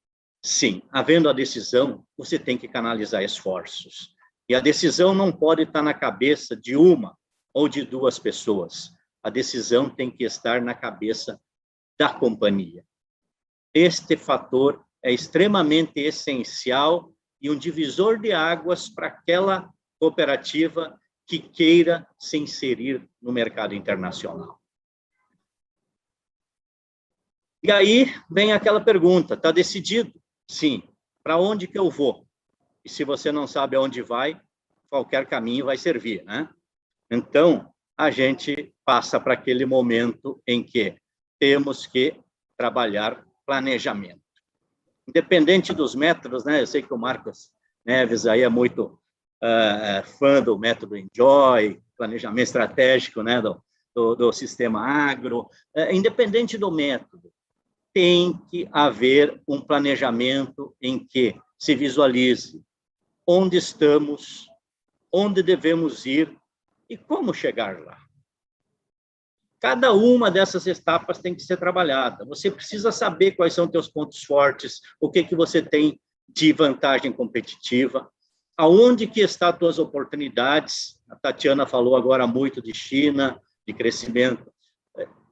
Sim, havendo a decisão, você tem que canalizar esforços. E a decisão não pode estar na cabeça de uma ou de duas pessoas. A decisão tem que estar na cabeça da companhia. Este fator é extremamente essencial e um divisor de águas para aquela cooperativa que queira se inserir no mercado internacional. E aí vem aquela pergunta, está decidido? Sim. Para onde que eu vou? E se você não sabe aonde vai, qualquer caminho vai servir, né? Então, a gente passa para aquele momento em que temos que trabalhar planejamento. Independente dos métodos, né? Eu sei que o Marcos Neves aí é muito fã do método Enjoy, planejamento estratégico, né? Do sistema agro. Independente do método, tem que haver um planejamento em que se visualize onde estamos, onde devemos ir e como chegar lá. Cada uma dessas etapas tem que ser trabalhada. Você precisa saber quais são teus pontos fortes, o que você tem de vantagem competitiva, aonde que estão as tuas oportunidades. A Tatiana falou agora muito de China, de crescimento,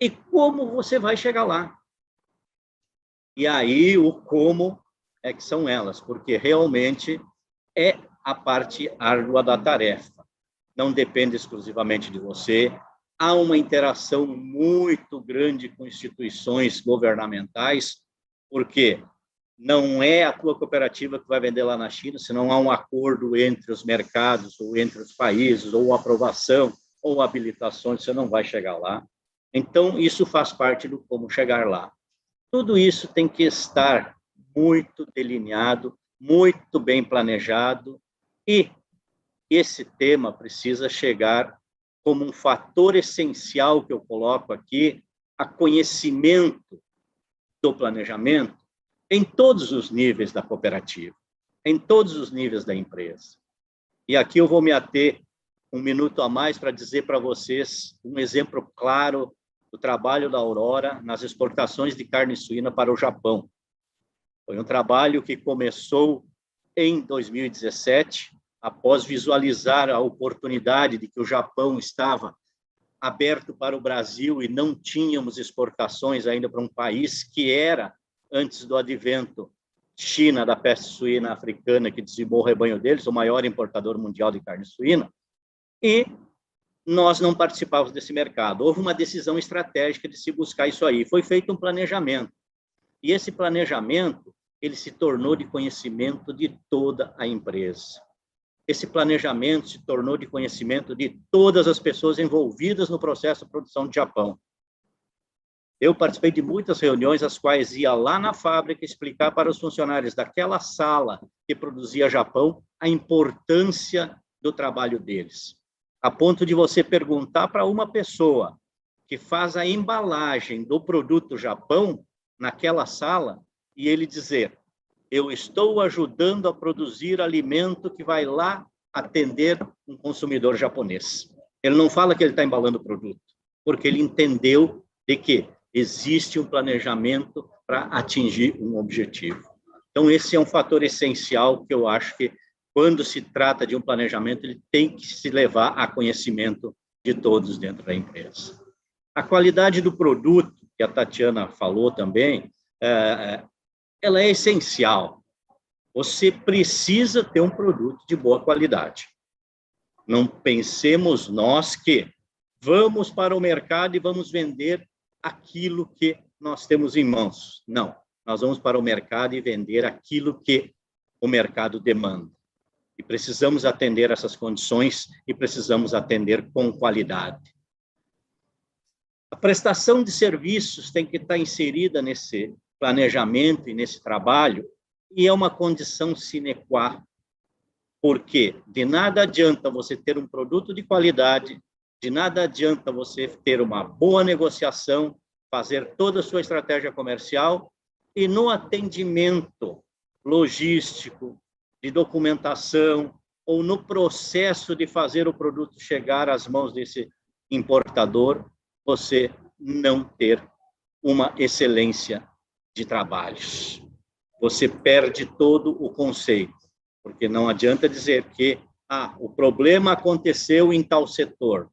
e como você vai chegar lá. E aí, o como é que são elas, porque realmente é a parte árdua da tarefa. Não depende exclusivamente de você. Há uma interação muito grande com instituições governamentais, porque não é a tua cooperativa que vai vender lá na China, se não há um acordo entre os mercados, ou entre os países, ou aprovação, ou habilitações, você não vai chegar lá. Então, isso faz parte do como chegar lá. Tudo isso tem que estar muito delineado, muito bem planejado, e esse tema precisa chegar como um fator essencial que eu coloco aqui, a conhecimento do planejamento em todos os níveis da cooperativa, em todos os níveis da empresa. E aqui eu vou me ater um minuto a mais para dizer para vocês um exemplo claro do trabalho da Aurora nas exportações de carne suína para o Japão. Foi um trabalho que começou em 2017, após visualizar a oportunidade de que o Japão estava aberto para o Brasil e não tínhamos exportações ainda para um país que era, antes do advento China, da peste suína africana, que dizimou o rebanho deles, o maior importador mundial de carne suína, e nós não participávamos desse mercado. Houve uma decisão estratégica de se buscar isso aí. Foi feito um planejamento. E esse planejamento, ele se tornou de conhecimento de toda a empresa. Esse planejamento se tornou de conhecimento de todas as pessoas envolvidas no processo de produção de Japão. Eu participei de muitas reuniões, as quais ia lá na fábrica explicar para os funcionários daquela sala que produzia Japão a importância do trabalho deles. A ponto de você perguntar para uma pessoa que faz a embalagem do produto Japão naquela sala e ele dizer: eu estou ajudando a produzir alimento que vai lá atender um consumidor japonês. Ele não fala que ele está embalando o produto, porque ele entendeu de que existe um planejamento para atingir um objetivo. Então, esse é um fator essencial que eu acho que, quando se trata de um planejamento, ele tem que se levar a conhecimento de todos dentro da empresa. A qualidade do produto, que a Tatiana falou também, ela é essencial. Você precisa ter um produto de boa qualidade. Não pensemos nós que vamos para o mercado e vamos vender aquilo que nós temos em mãos. Não, nós vamos para o mercado e vender aquilo que o mercado demanda. E precisamos atender essas condições e precisamos atender com qualidade. A prestação de serviços tem que estar inserida nesse planejamento e nesse trabalho, e é uma condição sine qua, porque de nada adianta você ter um produto de qualidade, de nada adianta você ter uma boa negociação, fazer toda a sua estratégia comercial, e no atendimento logístico, de documentação, ou no processo de fazer o produto chegar às mãos desse importador, você não ter uma excelência de trabalhos. Você perde todo o conceito, porque não adianta dizer que o problema aconteceu em tal setor.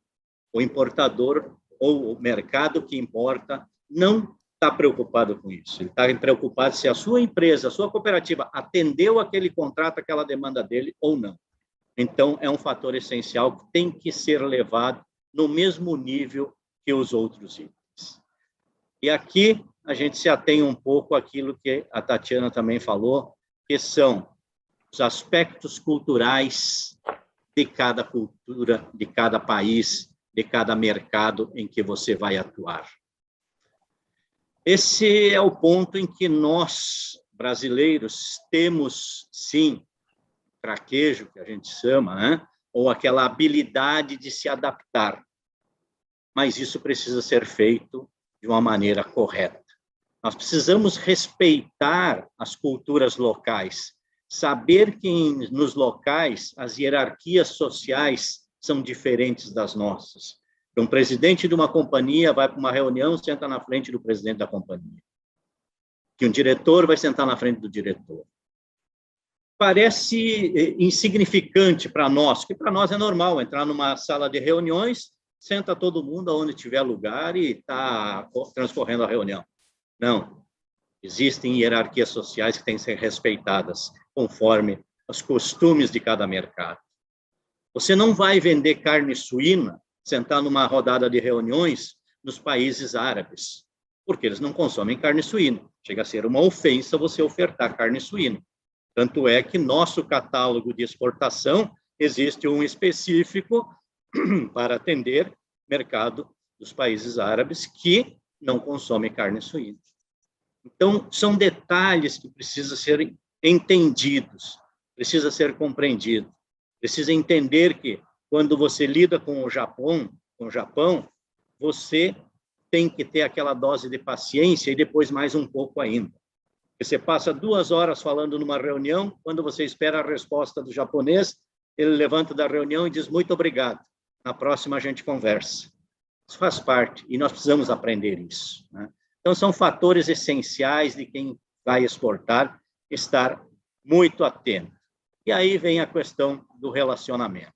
O importador ou o mercado que importa não está preocupado com isso. Ele está preocupado se a sua empresa, a sua cooperativa atendeu aquele contrato, aquela demanda dele ou não. Então, é um fator essencial que tem que ser levado no mesmo nível que os outros itens. E aqui a gente se atém um pouco àquilo que a Tatiana também falou, que são os aspectos culturais de cada cultura, de cada país, de cada mercado em que você vai atuar. Esse é o ponto em que nós, brasileiros, temos, sim, traquejo, que a gente chama, né? Ou aquela habilidade de se adaptar. Mas isso precisa ser feito de uma maneira correta. Nós precisamos respeitar as culturas locais, saber que nos locais as hierarquias sociais são diferentes das nossas. Um presidente de uma companhia vai para uma reunião, senta na frente do presidente da companhia. Que um diretor vai sentar na frente do diretor. Parece insignificante para nós, que para nós é normal entrar numa sala de reuniões, senta todo mundo onde tiver lugar e está transcorrendo a reunião. Não. Existem hierarquias sociais que têm que ser respeitadas conforme os costumes de cada mercado. Você não vai vender carne suína, sentar numa rodada de reuniões nos países árabes, porque eles não consomem carne suína. Chega a ser uma ofensa você ofertar carne suína. Tanto é que nosso catálogo de exportação existe um específico para atender o mercado dos países árabes que não consomem carne suína. Então, são detalhes que precisam ser entendidos, precisa ser compreendido. Precisa entender que, quando você lida com o Japão, você tem que ter aquela dose de paciência e depois mais um pouco ainda. Você passa 2 horas falando numa reunião, quando você espera a resposta do japonês, ele levanta da reunião e diz muito obrigado. Na próxima a gente conversa. Isso faz parte e nós precisamos aprender isso, né? Então, são fatores essenciais de quem vai exportar, estar muito atento. E aí vem a questão do relacionamento.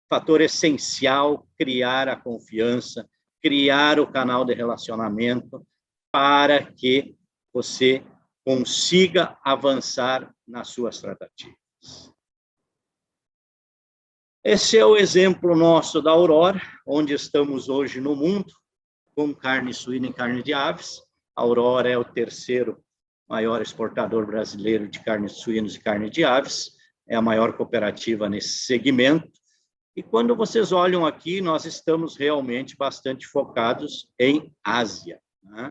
Fator essencial, criar a confiança, criar o canal de relacionamento para que você consiga avançar nas suas tratativas. Esse é o exemplo nosso da Aurora, onde estamos hoje no mundo, com carne suína e carne de aves. A Aurora é o terceiro maior exportador brasileiro de carnes suínos e carne de aves, é a maior cooperativa nesse segmento. E quando vocês olham aqui, nós estamos realmente bastante focados em Ásia, né?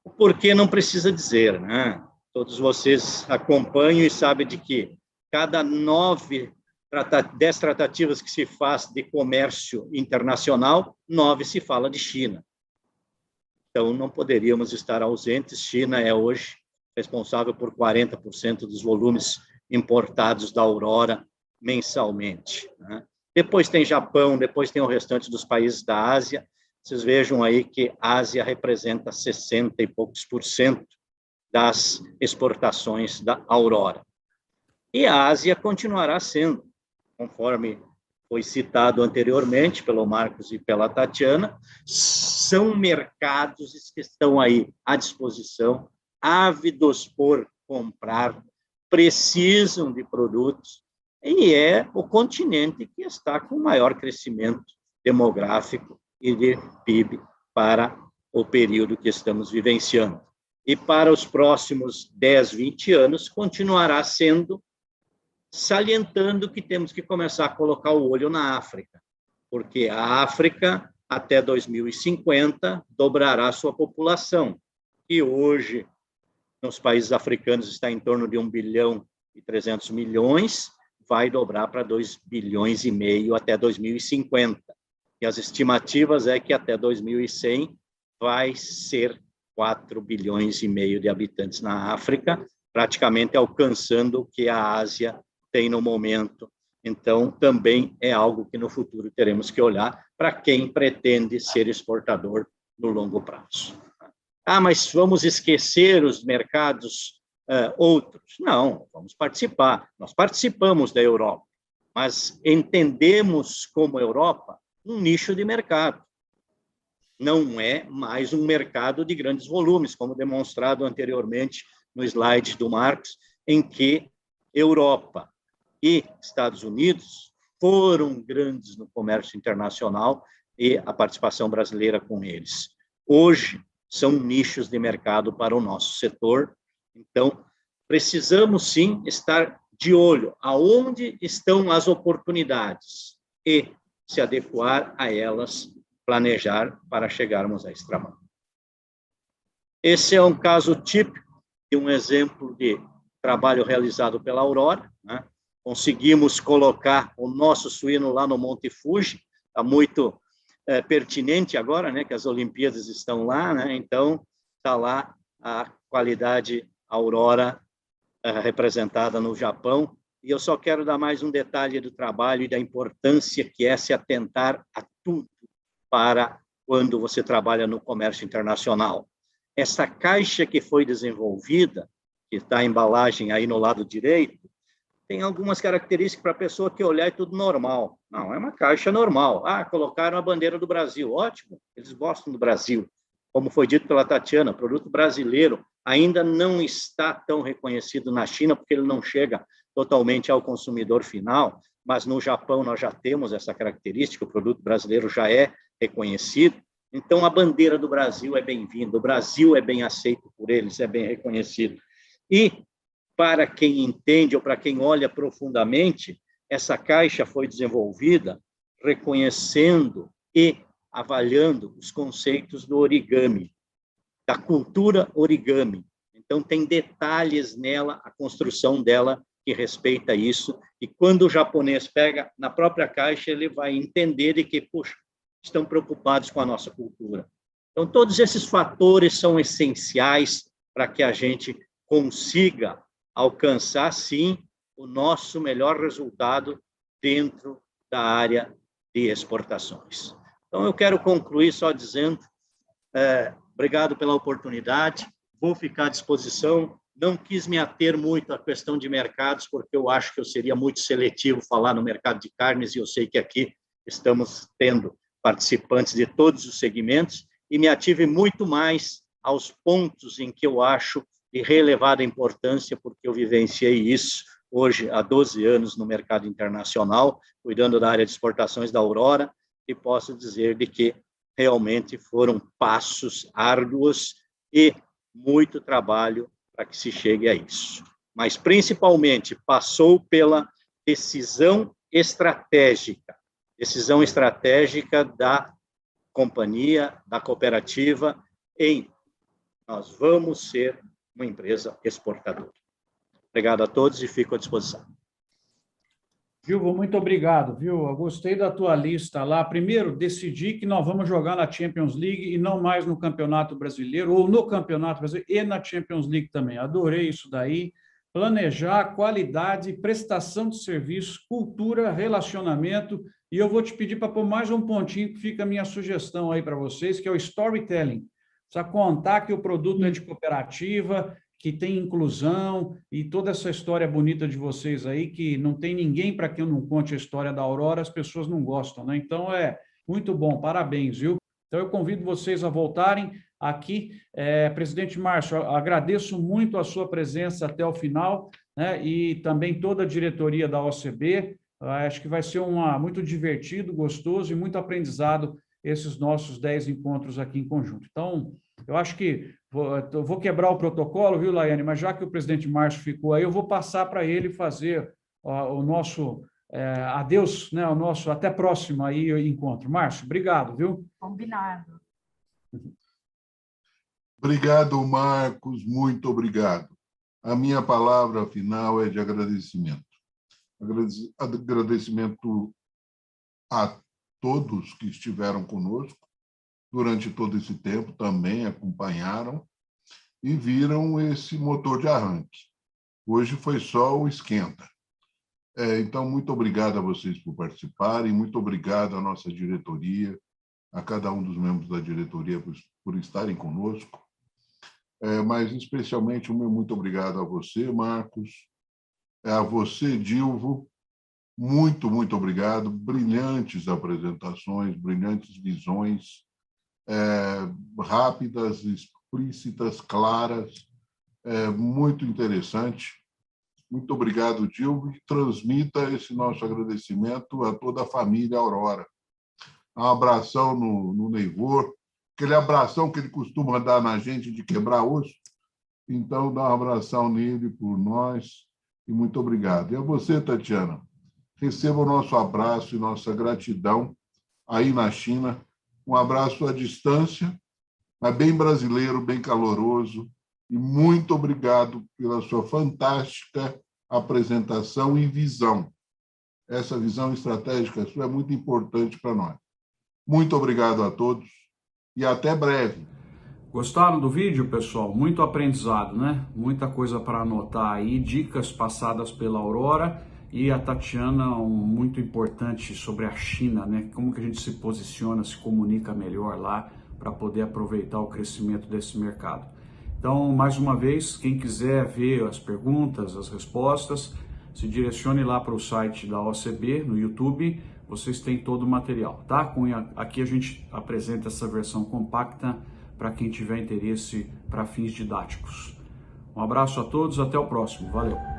O porquê não precisa dizer, né? Todos vocês acompanham e sabem de que cada 10 tratativas que se faz de comércio internacional, 9 se fala de China. Então, não poderíamos estar ausentes. China é hoje responsável por 40% dos volumes importados da Aurora mensalmente, né? Depois tem Japão, depois tem o restante dos países da Ásia. Vocês vejam aí que a Ásia representa 60 e poucos % das exportações da Aurora. E a Ásia continuará sendo, conforme foi citado anteriormente pelo Marcos e pela Tatiana, são mercados que estão aí à disposição, ávidos por comprar, precisam de produtos, e é o continente que está com maior crescimento demográfico e de PIB para o período que estamos vivenciando. E para os próximos 10, 20 anos, continuará sendo, salientando que temos que começar a colocar o olho na África, porque a África, até 2050, dobrará sua população, e hoje, nos países africanos, está em torno de 1 bilhão e 300 milhões, vai dobrar para 2,5 bilhões até 2050. E as estimativas é que até 2100 vai ser 4,5 bilhões de habitantes na África, praticamente alcançando o que a Ásia tem no momento. Então, também é algo que no futuro teremos que olhar para quem pretende ser exportador no longo prazo. Ah, mas vamos esquecer os mercados outros? Não, vamos participar. Nós participamos da Europa, mas entendemos como Europa um nicho de mercado. Não é mais um mercado de grandes volumes, como demonstrado anteriormente no slide do Marcos, em que Europa e Estados Unidos foram grandes no comércio internacional e a participação brasileira com eles. Hoje, são nichos de mercado para o nosso setor. Então, precisamos, sim, estar de olho aonde estão as oportunidades e se adequar a elas, planejar para chegarmos à extramão. Esse é um caso típico de um exemplo de trabalho realizado pela Aurora, né? Conseguimos colocar o nosso suíno lá no Monte Fuji, está muito pertinente agora, né, que as Olimpíadas estão lá, né? Então está lá a qualidade Aurora representada no Japão. E eu só quero dar mais um detalhe do trabalho e da importância que é se atentar a tudo para quando você trabalha no comércio internacional. Essa caixa que foi desenvolvida, que está a embalagem aí no lado direito, tem algumas características para a pessoa que olhar e tudo normal. Não, é uma caixa normal. Ah, colocaram a bandeira do Brasil. Ótimo, eles gostam do Brasil. Como foi dito pela Tatiana, o produto brasileiro ainda não está tão reconhecido na China, porque ele não chega totalmente ao consumidor final, mas no Japão nós já temos essa característica, o produto brasileiro já é reconhecido. Então, a bandeira do Brasil é bem-vinda, o Brasil é bem aceito por eles, é bem reconhecido. E, para quem entende ou para quem olha profundamente, essa caixa foi desenvolvida reconhecendo e avaliando os conceitos do origami, da cultura origami. Então, tem detalhes nela, a construção dela que respeita isso, e quando o japonês pega na própria caixa, ele vai entender de que, puxa, estão preocupados com a nossa cultura. Então, todos esses fatores são essenciais para que a gente consiga alcançar, sim, o nosso melhor resultado dentro da área de exportações. Então, eu quero concluir só dizendo, obrigado pela oportunidade, vou ficar à disposição, não quis me ater muito à questão de mercados, porque eu acho que eu seria muito seletivo falar no mercado de carnes, e eu sei que aqui estamos tendo participantes de todos os segmentos, e me ative muito mais aos pontos em que eu acho de relevada importância, porque eu vivenciei isso hoje há 12 anos no mercado internacional, cuidando da área de exportações da Aurora, e posso dizer de que realmente foram passos árduos e muito trabalho para que se chegue a isso. Mas, principalmente, passou pela decisão estratégica da companhia, da cooperativa, em nós vamos ser uma empresa exportadora. Obrigado a todos e fico à disposição. Gilvo, muito obrigado, viu? Eu gostei da tua lista lá. Primeiro, decidi que nós vamos jogar na Champions League e não mais no Campeonato Brasileiro, ou no Campeonato Brasileiro e na Champions League também. Adorei isso daí. Planejar, qualidade, prestação de serviço, cultura, relacionamento. E eu vou te pedir para pôr mais um pontinho que fica a minha sugestão aí para vocês, que é o storytelling. Precisa contar que o produto é de cooperativa, que tem inclusão e toda essa história bonita de vocês aí, que não tem ninguém para quem eu não conte a história da Aurora, as pessoas não gostam, né? Então, é muito bom, parabéns, viu? Então, eu convido vocês a voltarem aqui. Presidente Márcio, agradeço muito a sua presença até o final, né? E também toda a diretoria da OCB. Acho que vai ser muito divertido, gostoso e muito aprendizado esses nossos 10 encontros aqui em conjunto. Então, eu acho que vou quebrar o protocolo, viu, Laiane? Mas já que o presidente Márcio ficou aí, eu vou passar para ele fazer o nosso adeus, né? O nosso até próximo aí encontro. Márcio, obrigado, viu? Combinado. Obrigado, Marcos, muito obrigado. A minha palavra final é de agradecimento. Agradecimento a todos que estiveram conosco durante todo esse tempo, também acompanharam e viram esse motor de arranque. Hoje foi só o esquenta. Então, muito obrigado a vocês por participarem, muito obrigado à nossa diretoria, a cada um dos membros da diretoria por estarem conosco, mas especialmente o meu muito obrigado a você, Marcos, a você, Gilvo, muito, muito obrigado, brilhantes apresentações, brilhantes visões, rápidas, explícitas, claras, muito interessante. Muito obrigado, Gilvo, e transmita esse nosso agradecimento a toda a família Aurora. Um abração no Neivor, aquele abração que ele costuma dar na gente de quebrar osso. Então, dá um abração nele por nós e muito obrigado. E a você, Tatiana, receba o nosso abraço e nossa gratidão aí na China. Um abraço à distância, mas bem brasileiro, bem caloroso. E muito obrigado pela sua fantástica apresentação e visão. Essa visão estratégica sua é muito importante para nós. Muito obrigado a todos e até breve. Gostaram do vídeo, pessoal? Muito aprendizado, né? Muita coisa para anotar aí, dicas passadas pela Aurora e a Tatiana, muito importante sobre a China, né? Como que a gente se posiciona, se comunica melhor lá para poder aproveitar o crescimento desse mercado. Então, mais uma vez, quem quiser ver as perguntas, as respostas, se direcione lá para o site da OCB, no YouTube, vocês têm todo o material, tá? Aqui a gente apresenta essa versão compacta para quem tiver interesse para fins didáticos. Um abraço a todos, até o próximo, valeu!